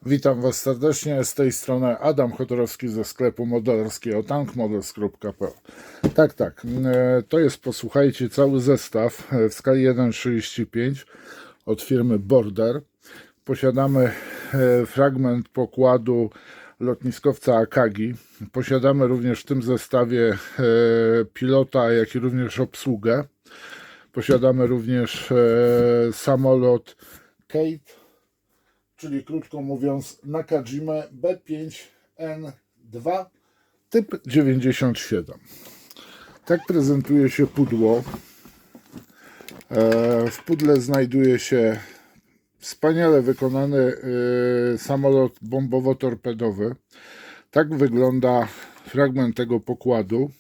Witam Was serdecznie, z tej strony Adam Chodorowski ze sklepu modelarskiego tankmodels.pl. Tak, to jest, posłuchajcie, cały zestaw w skali 1:35 od firmy Border. Posiadamy fragment pokładu lotniskowca Akagi. Posiadamy również w tym zestawie pilota, jak i również obsługę. Posiadamy również samolot Kate, czyli krótko mówiąc Nakajimę B5N2 typ 97. Tak prezentuje się pudło. W pudle znajduje się wspaniale wykonany samolot bombowo-torpedowy. Tak wygląda fragment tego pokładu.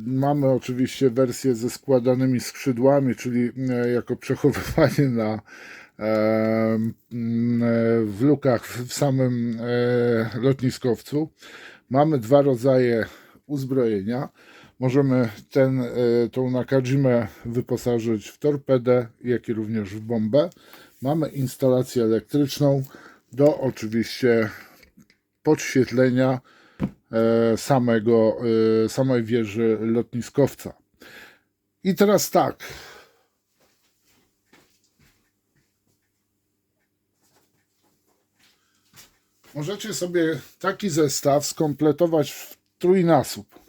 Mamy oczywiście wersję ze składanymi skrzydłami, czyli jako przechowywanie w lukach w samym lotniskowcu. Mamy dwa rodzaje uzbrojenia. Możemy tą Nakajimę wyposażyć w torpedę, jak i również w bombę. Mamy instalację elektryczną do oczywiście podświetlenia samej wieży lotniskowca. I teraz tak. Możecie sobie taki zestaw skompletować w trójnasób.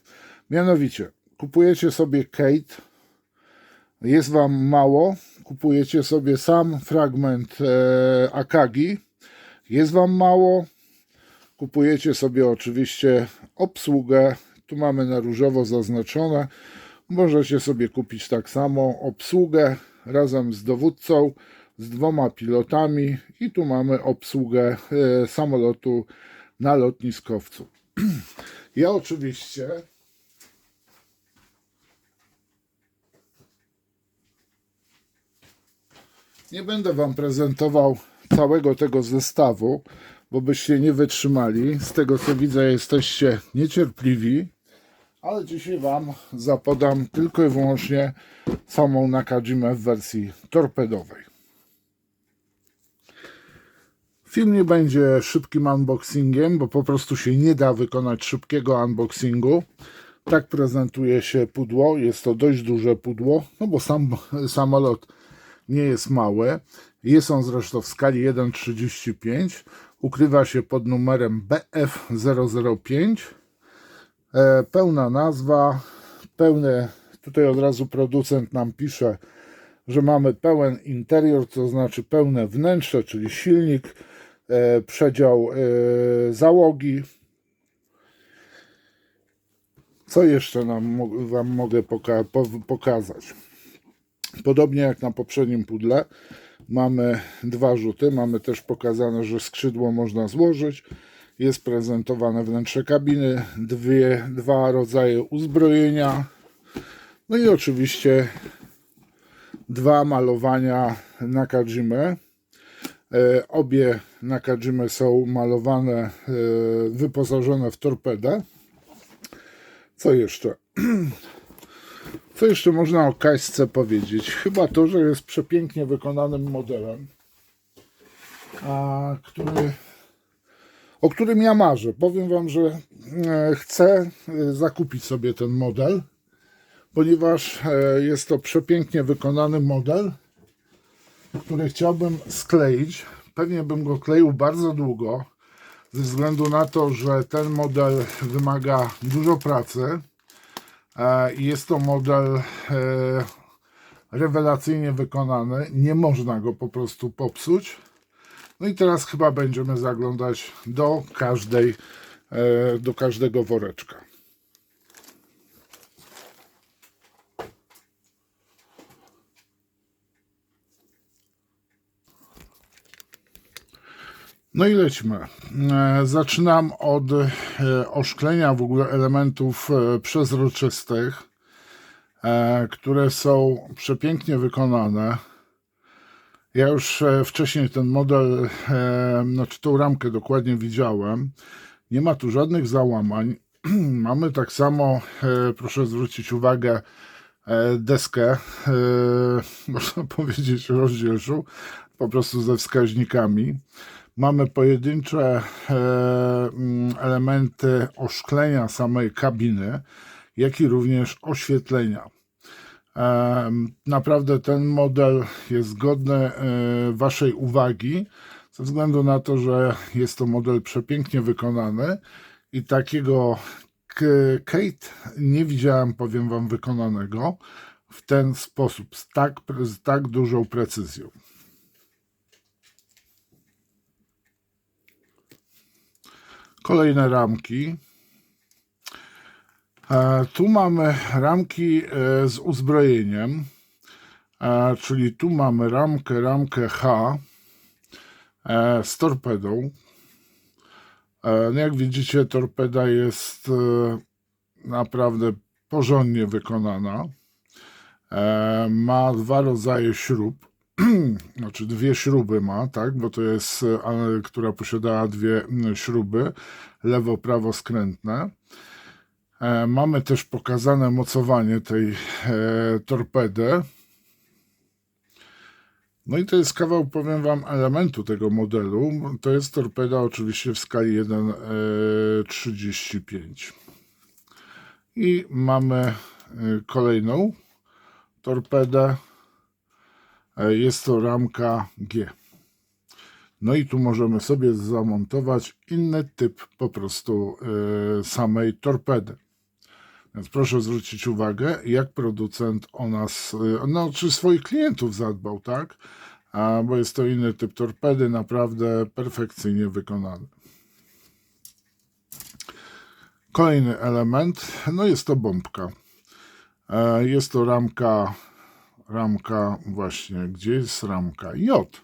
Mianowicie, kupujecie sobie Kate, jest Wam mało, kupujecie sobie sam fragment Akagi, jest Wam mało, kupujecie sobie oczywiście obsługę, tu mamy na różowo zaznaczone, możecie sobie kupić tak samo obsługę razem z dowódcą, z dwoma pilotami i tu mamy obsługę samolotu na lotniskowcu. Ja oczywiście nie będę Wam prezentował całego tego zestawu, bo byście nie wytrzymali. Z tego co widzę, jesteście niecierpliwi, ale dzisiaj Wam zapodam tylko i wyłącznie samą Nakajimę w wersji torpedowej. Film nie będzie szybkim unboxingiem, bo po prostu się nie da wykonać szybkiego unboxingu. Tak prezentuje się pudło. Jest to dość duże pudło, no bo sam samolot nie jest mały. Jest on zresztą w skali 1:35. Ukrywa się pod numerem BF005. Pełna nazwa, tutaj od razu producent nam pisze, że mamy pełen interior, to znaczy pełne wnętrze, czyli silnik, przedział załogi. Co jeszcze Wam mogę pokazać? Podobnie jak na poprzednim pudle, mamy dwa rzuty. Mamy też pokazane, że skrzydło można złożyć. Jest prezentowane wnętrze kabiny, dwa rodzaje uzbrojenia. No i oczywiście dwa malowania Nakajimy. Obie Nakajimy są malowane, wyposażone w torpedę. Co jeszcze? Co jeszcze można o kaśce powiedzieć? Chyba to, że jest przepięknie wykonanym modelem, o którym ja marzę. Powiem Wam, że chcę zakupić sobie ten model, ponieważ jest to przepięknie wykonany model, który chciałbym skleić. Pewnie bym go kleił bardzo długo, ze względu na to, że ten model wymaga dużo pracy i jest to model rewelacyjnie wykonany. Nie można go po prostu popsuć. No i teraz chyba będziemy zaglądać do każdego woreczka. No i lećmy. Zaczynam od oszklenia w ogóle elementów przezroczystych, które są przepięknie wykonane. Ja już wcześniej ten model, znaczy tą ramkę dokładnie widziałem. Nie ma tu żadnych załamań. Mamy tak samo, proszę zwrócić uwagę, deskę, można powiedzieć rozdzielczą, po prostu ze wskaźnikami. Mamy pojedyncze elementy oszklenia samej kabiny, jak i również oświetlenia. Naprawdę ten model jest godny Waszej uwagi, ze względu na to, że jest to model przepięknie wykonany i takiego Kate nie widziałem, powiem Wam, wykonanego w ten sposób, z tak dużą precyzją. Kolejne ramki. Tu mamy ramki z uzbrojeniem, czyli tu mamy ramkę H z torpedą. No jak widzicie, torpeda jest naprawdę porządnie wykonana. Ma dwa rodzaje śrub, znaczy dwie śruby ma, tak, bo to jest, która posiadała dwie śruby, lewo-prawo skrętne. Mamy też pokazane mocowanie tej torpedy. No i to jest kawał, powiem Wam, elementu tego modelu. To jest torpeda oczywiście w skali 1:35. I mamy kolejną torpedę. Jest to ramka G. No i tu możemy sobie zamontować inny typ po prostu samej torpedy. Więc proszę zwrócić uwagę, jak producent o nas, no czy swoich klientów zadbał, tak? Bo jest to inny typ torpedy, naprawdę perfekcyjnie wykonany. Kolejny element, no jest to bombka. Jest to ramka właśnie, gdzie jest ramka J.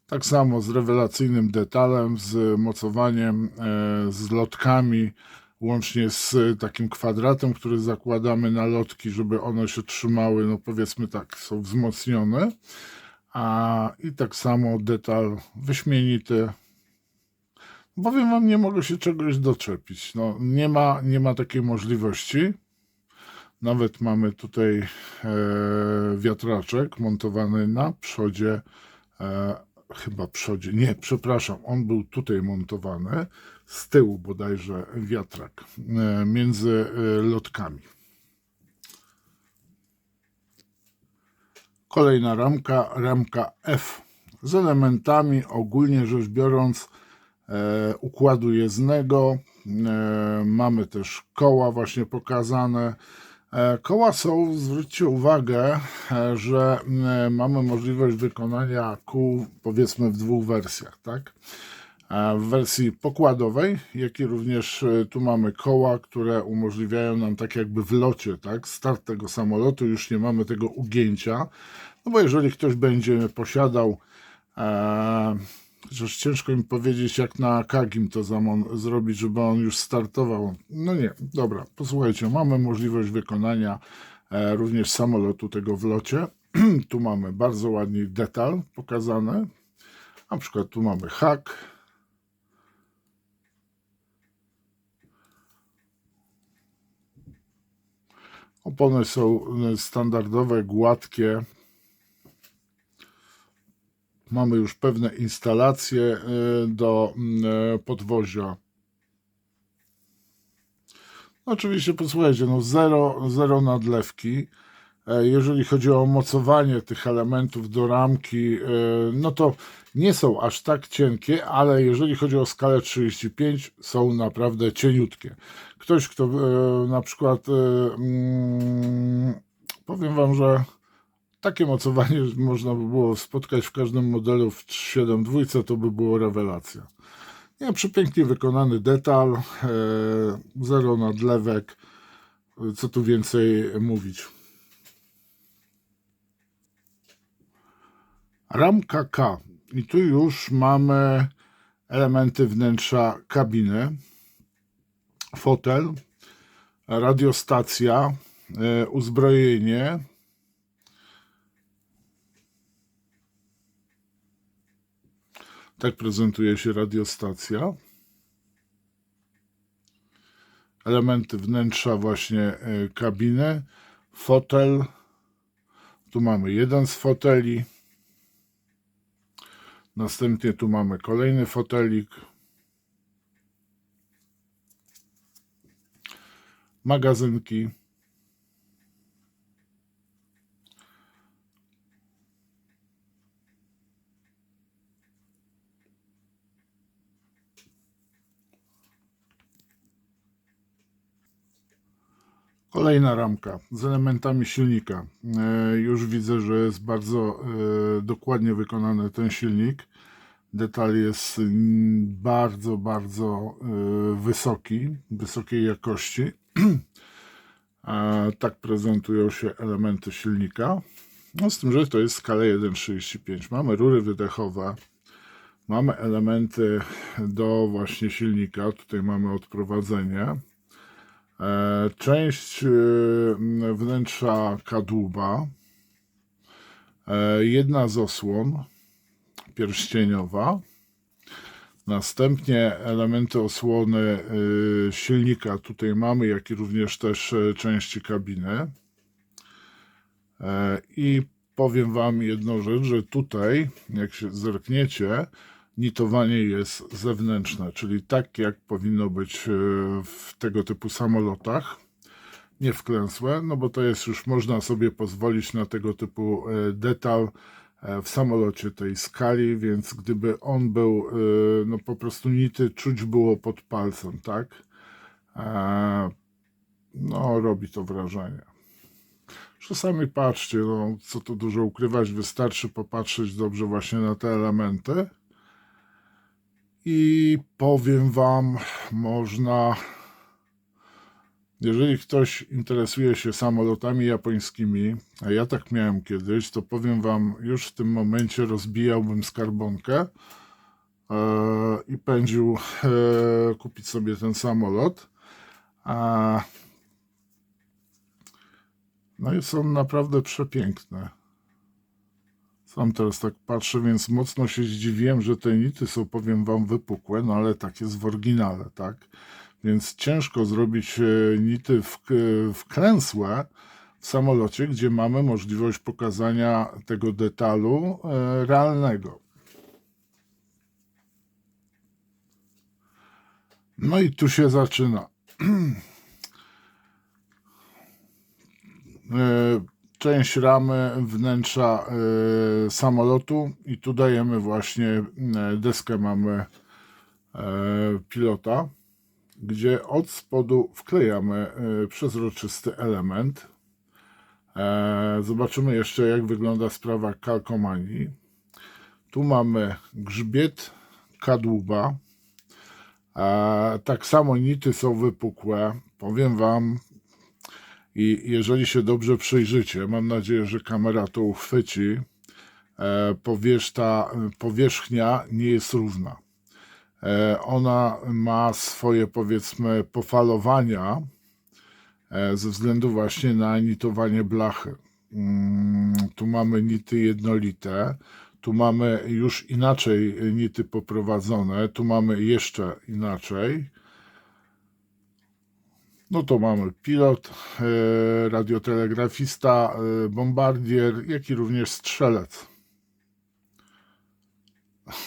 Tak samo z rewelacyjnym detalem, z mocowaniem, z lotkami, łącznie z takim kwadratem, który zakładamy na lotki, żeby one się trzymały, no powiedzmy tak, są wzmocnione. I tak samo detal wyśmienity. Powiem Wam, nie mogę się czegoś doczepić. No, nie ma takiej możliwości. Nawet mamy tutaj wiatraczek montowany na przodzie, chyba przodzie, nie, przepraszam, on był tutaj montowany, z tyłu bodajże wiatrak, między lotkami. Kolejna ramka F z elementami, ogólnie rzecz biorąc, układu jezdnego. Mamy też koła właśnie pokazane. Koła są, zwróćcie uwagę, że mamy możliwość wykonania kół powiedzmy w dwóch wersjach, tak? W wersji pokładowej, jak i również tu mamy koła, które umożliwiają nam tak jakby w locie, tak? Start tego samolotu, już nie mamy tego ugięcia, no bo jeżeli ktoś będzie posiadał, chociaż ciężko mi powiedzieć, jak na Kagim to zrobić, żeby on już startował. No nie, dobra, posłuchajcie, mamy możliwość wykonania również samolotu tego w locie. Tu mamy bardzo ładnie detal pokazany. Na przykład tu mamy hak. Opony są standardowe, gładkie. Mamy już pewne instalacje do podwozia. Oczywiście, posłuchajcie, no zero nadlewki. Jeżeli chodzi o mocowanie tych elementów do ramki, no to nie są aż tak cienkie, ale jeżeli chodzi o skalę 35, są naprawdę cieniutkie. Ktoś, kto na przykład, powiem Wam, że takie mocowanie można by było spotkać w każdym modelu w 7.2, to by było rewelacja. Nie, przepięknie wykonany detal, zero nadlewek, co tu więcej mówić. Ramka K. I tu już mamy elementy wnętrza kabiny, fotel, radiostacja, uzbrojenie. Tak prezentuje się radiostacja. Elementy wnętrza właśnie kabiny, fotel. Tu mamy jeden z foteli. Następnie tu mamy kolejny fotelik, magazynki, kolejna ramka z elementami silnika. Już widzę, że jest bardzo dokładnie wykonany ten silnik. Detal jest bardzo, bardzo wysokiej jakości. Tak prezentują się elementy silnika. No z tym, że to jest skala 1,35. Mamy rury wydechowe, mamy elementy do właśnie silnika. Tutaj mamy odprowadzenie. Część wnętrza kadłuba, jedna z osłon pierścieniowa, następnie elementy osłony silnika tutaj mamy, jak i również też części kabiny. I powiem Wam jedną rzecz, że tutaj, jak się zerkniecie, nitowanie jest zewnętrzne, czyli tak jak powinno być w tego typu samolotach, nie wklęsłe, no bo to jest już, można sobie pozwolić na tego typu detal w samolocie tej skali, więc gdyby on był, no po prostu nity czuć było pod palcem, tak? No robi to wrażenie. Czasami patrzcie, no co tu dużo ukrywać, wystarczy popatrzeć dobrze właśnie na te elementy i powiem Wam, można, jeżeli ktoś interesuje się samolotami japońskimi, a ja tak miałem kiedyś, to powiem Wam, już w tym momencie rozbijałbym skarbonkę i pędził kupić sobie ten samolot. No i są naprawdę przepiękne. Sam teraz tak patrzę, więc mocno się zdziwiłem, że te nity są, powiem Wam, wypukłe, no ale tak jest w oryginale, tak? Więc ciężko zrobić nity wklęsłe w samolocie, gdzie mamy możliwość pokazania tego detalu realnego. No i tu się zaczyna. Część ramy wnętrza samolotu i tu dajemy właśnie deskę, mamy pilota, gdzie od spodu wklejamy przezroczysty element. Zobaczymy jeszcze, jak wygląda sprawa kalkomanii. Tu mamy grzbiet kadłuba. Tak samo nity są wypukłe. Powiem Wam, i jeżeli się dobrze przyjrzycie, mam nadzieję, że kamera to uchwyci, ta powierzchnia nie jest równa. Ona ma swoje, powiedzmy, pofalowania ze względu właśnie na nitowanie blachy. Tu mamy nity jednolite, tu mamy już inaczej nity poprowadzone, tu mamy jeszcze inaczej. No to mamy pilot, radiotelegrafista, bombardier, jak i również strzelec.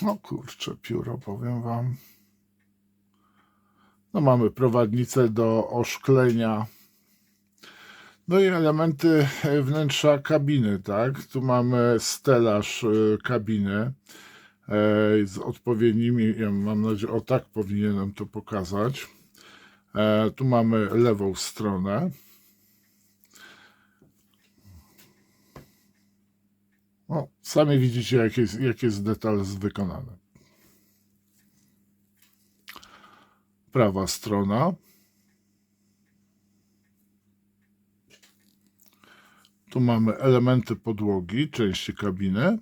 No kurczę, pióro, powiem Wam. No mamy prowadnicę do oszklenia. No i elementy wnętrza kabiny, tak? Tu mamy stelaż kabiny z odpowiednimi, ja mam nadzieję, o tak powinienem to pokazać. Tu mamy lewą stronę. No, sami widzicie, jak jest detal wykonany. Prawa strona. Tu mamy elementy podłogi, części kabiny.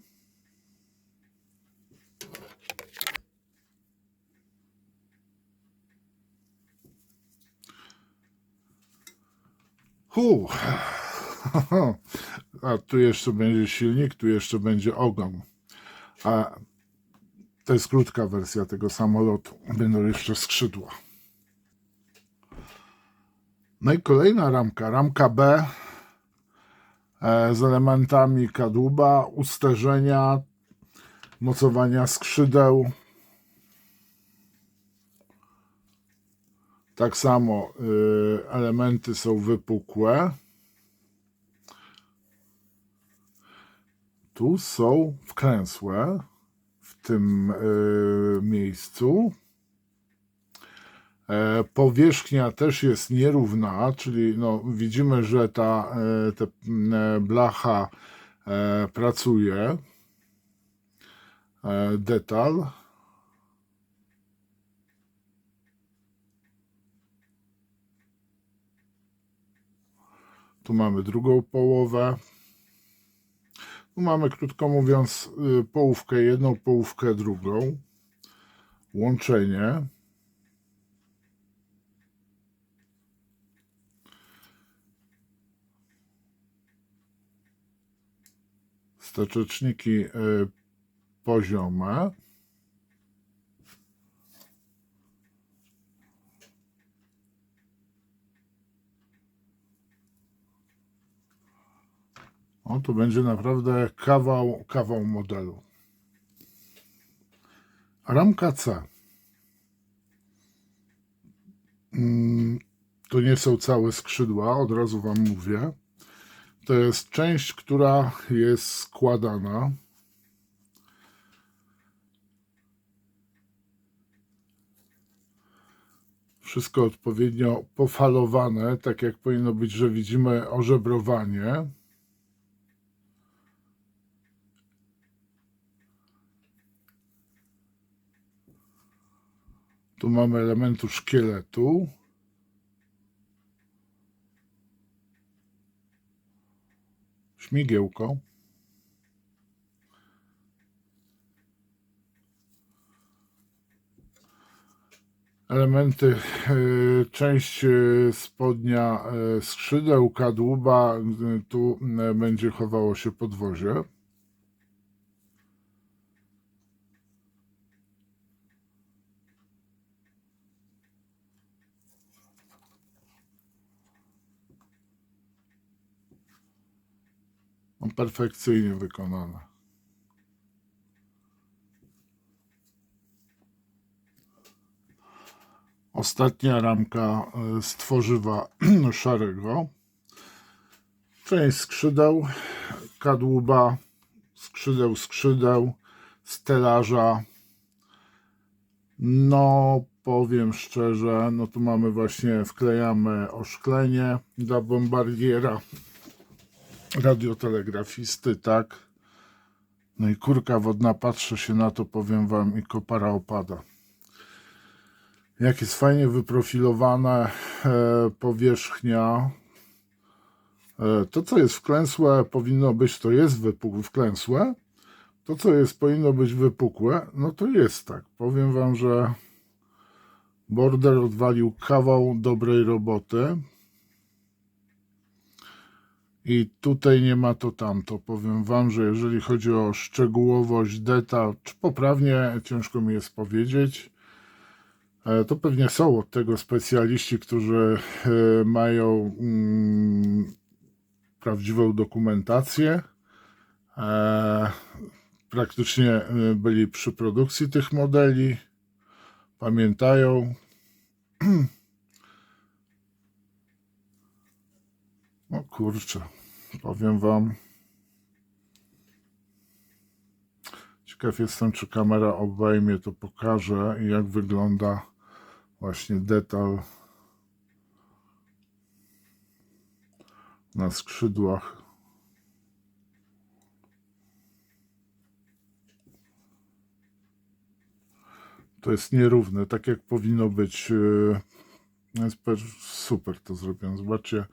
A tu jeszcze będzie silnik, tu jeszcze będzie ogon. A to jest krótka wersja tego samolotu. Będą jeszcze skrzydła. No i kolejna ramka, ramka B z elementami kadłuba, usterzenia. mocowania skrzydeł. Tak samo elementy są wypukłe. Tu są wklęsłe w tym miejscu. Powierzchnia też jest nierówna, czyli no, widzimy, że ta blacha pracuje. Detal. Tu mamy drugą połowę. Tu mamy, krótko mówiąc, połówkę jedną, połówkę drugą. Łączenie. Wsteczeczniki poziome. O, to będzie naprawdę kawał modelu. Ramka C. To nie są całe skrzydła, od razu Wam mówię. To jest część, która jest składana. Wszystko odpowiednio pofalowane, tak jak powinno być, że widzimy ożebrowanie. Tu mamy elementu szkieletu. Śmigiełko. Elementy, część spodnia skrzydeł, kadłuba, tu będzie chowało się podwozie. Perfekcyjnie wykonane. Ostatnia ramka z tworzywa szarego. Część skrzydeł, kadłuba, skrzydeł, stelaża. No, powiem szczerze, no tu mamy właśnie, wklejamy oszklenie dla bombardiera, radiotelegrafisty, tak. No i kurka wodna, patrzę się na to, powiem Wam, i kopara opada. Jak jest fajnie wyprofilowana powierzchnia. To, co jest wklęsłe, powinno być, to jest wklęsłe. To, co powinno być wypukłe, no to jest tak. Powiem Wam, że border odwalił kawał dobrej roboty. I tutaj nie ma to tamto. Powiem Wam, że jeżeli chodzi o szczegółowość, detal, czy poprawnie, ciężko mi jest powiedzieć. To pewnie są od tego specjaliści, którzy mają prawdziwą dokumentację. Praktycznie byli przy produkcji tych modeli. Pamiętają. No kurczę, powiem Wam. Ciekaw jestem, czy kamera obejmie, to pokaże, jak wygląda właśnie detal na skrzydłach. To jest nierówne, tak jak powinno być. Jest super to zrobione. Zobaczcie,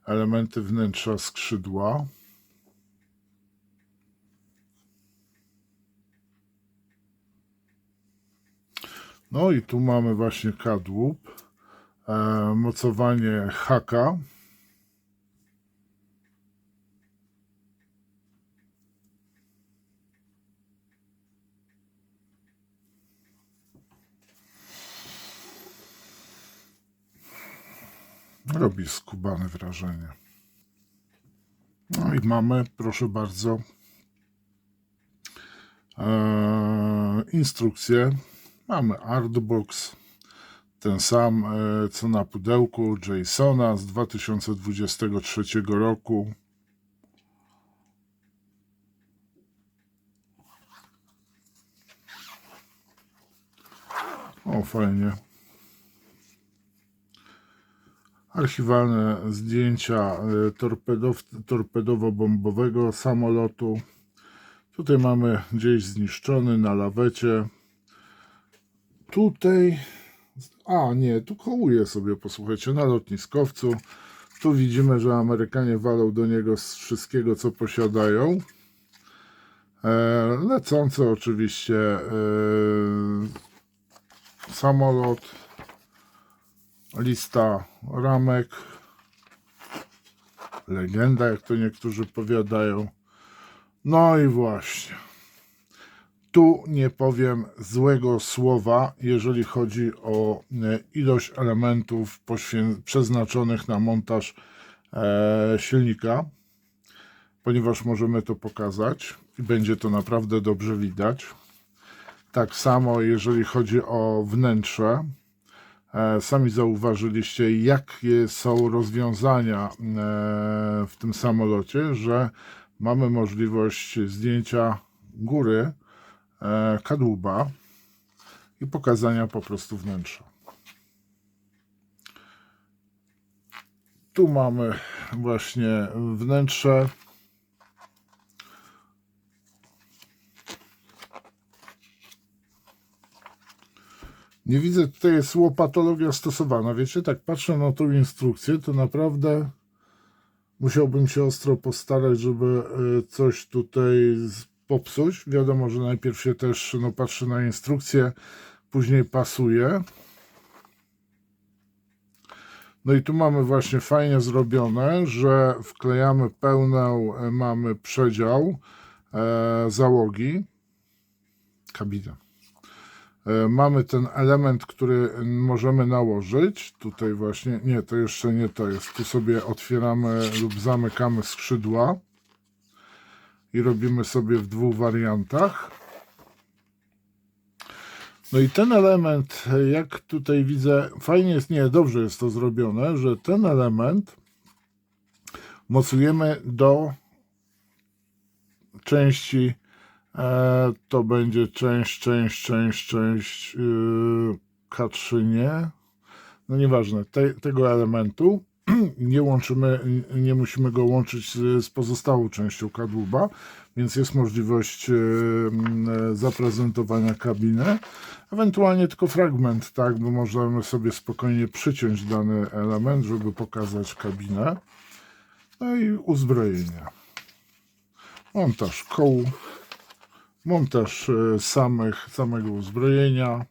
elementy wnętrza skrzydła. No i tu mamy właśnie kadłub, mocowanie haka. Robi skubane wrażenie. No i mamy, proszę bardzo, Instrukcje. Mamy Artbox, ten sam co na pudełku Jasona z 2023 roku. O, fajnie. Archiwalne zdjęcia torpedowo-bombowego samolotu. Tutaj mamy gdzieś zniszczony na lawecie. Tutaj, nie, tu kołuje sobie, posłuchajcie, na lotniskowcu. Tu widzimy, że Amerykanie walą do niego z wszystkiego, co posiadają. Lecący oczywiście samolot, lista ramek, legenda, jak to niektórzy powiadają. No i właśnie, tu nie powiem złego słowa, jeżeli chodzi o ilość elementów przeznaczonych na montaż silnika, ponieważ możemy to pokazać i będzie to naprawdę dobrze widać. Tak samo jeżeli chodzi o wnętrze. Sami zauważyliście, jakie są rozwiązania w tym samolocie, że mamy możliwość zdjęcia góry kadłuba i pokazania po prostu wnętrza. Tu mamy właśnie wnętrze. Nie widzę, tutaj jest łopatologia stosowana. Wiecie, tak patrzę na tą instrukcję, to naprawdę musiałbym się ostro postarać, żeby coś tutaj popsuć. Wiadomo, że najpierw się też patrzy na instrukcję, później pasuje. No i tu mamy właśnie fajnie zrobione, że wklejamy pełną, mamy przedział załogi, kabinę. Mamy ten element, który możemy nałożyć. Tutaj właśnie, nie, to jeszcze nie to jest. Tu sobie otwieramy lub zamykamy skrzydła i robimy sobie w dwóch wariantach. No i ten element, jak tutaj widzę, fajnie jest, nie, dobrze jest to zrobione, że ten element mocujemy do części, to będzie część K3, nie? No nieważne, tego elementu nie łączymy, nie musimy go łączyć z pozostałą częścią kadłuba, więc jest możliwość zaprezentowania kabiny, ewentualnie tylko fragment, tak, bo możemy sobie spokojnie przyciąć dany element, żeby pokazać kabinę. No i uzbrojenie. Montaż kołu, montaż samego uzbrojenia.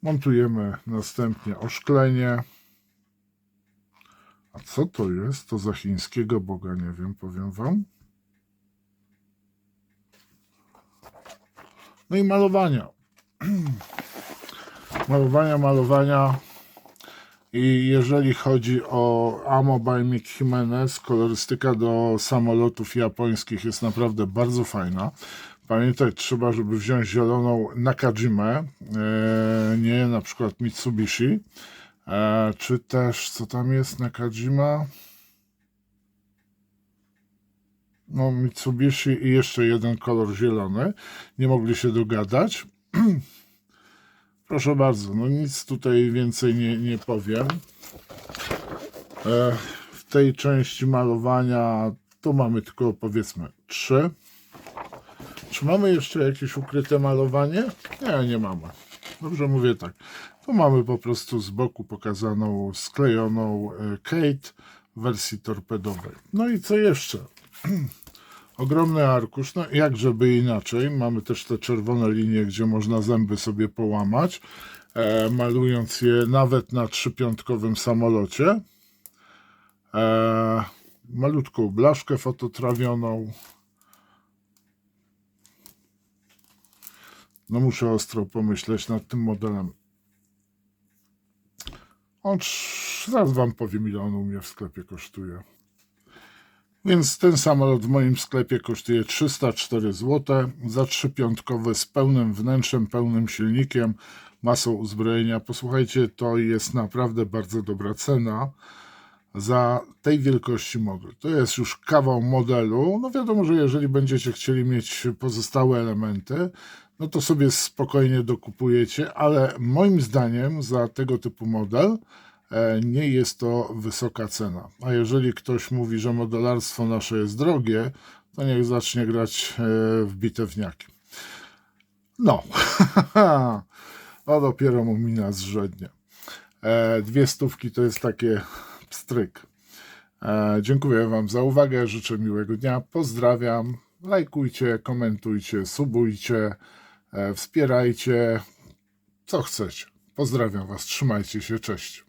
Montujemy następnie oszklenie. A co to jest? To za chińskiego boga, nie wiem, powiem wam. No i malowania. Malowania. I jeżeli chodzi o Amo by Mick Jimenez, kolorystyka do samolotów japońskich jest naprawdę bardzo fajna. Pamiętać trzeba, żeby wziąć zieloną Nakajimę, nie na przykład Mitsubishi, czy też, co tam jest, Nakajima? No, Mitsubishi i jeszcze jeden kolor zielony. Nie mogli się dogadać. Proszę bardzo, no nic tutaj więcej nie powiem. W tej części malowania tu mamy tylko, powiedzmy, 3. Czy mamy jeszcze jakieś ukryte malowanie? Nie mamy. Dobrze mówię, tak. Tu mamy po prostu z boku pokazaną, sklejoną Kate w wersji torpedowej. No i co jeszcze? Ogromny arkusz, no jak żeby inaczej. Mamy też te czerwone linie, gdzie można zęby sobie połamać, malując je nawet na 3-piątkowym samolocie. Malutką blaszkę fototrawioną. No muszę ostro pomyśleć nad tym modelem. Zaraz wam powiem, ile on u mnie w sklepie kosztuje. Więc ten samolot w moim sklepie kosztuje 304 zł za 3-piątkowy z pełnym wnętrzem, pełnym silnikiem, masą uzbrojenia. Posłuchajcie, to jest naprawdę bardzo dobra cena za tej wielkości model. To jest już kawał modelu. No wiadomo, że jeżeli będziecie chcieli mieć pozostałe elementy, no to sobie spokojnie dokupujecie, ale moim zdaniem za tego typu model nie jest to wysoka cena. A jeżeli ktoś mówi, że modelarstwo nasze jest drogie, to niech zacznie grać w bitewniaki. No, a dopiero mu mina zrzednie. 200 to jest takie pstryk. Dziękuję Wam za uwagę, życzę miłego dnia, pozdrawiam, lajkujcie, komentujcie, subujcie, wspierajcie, co chcecie. Pozdrawiam Was, trzymajcie się, cześć.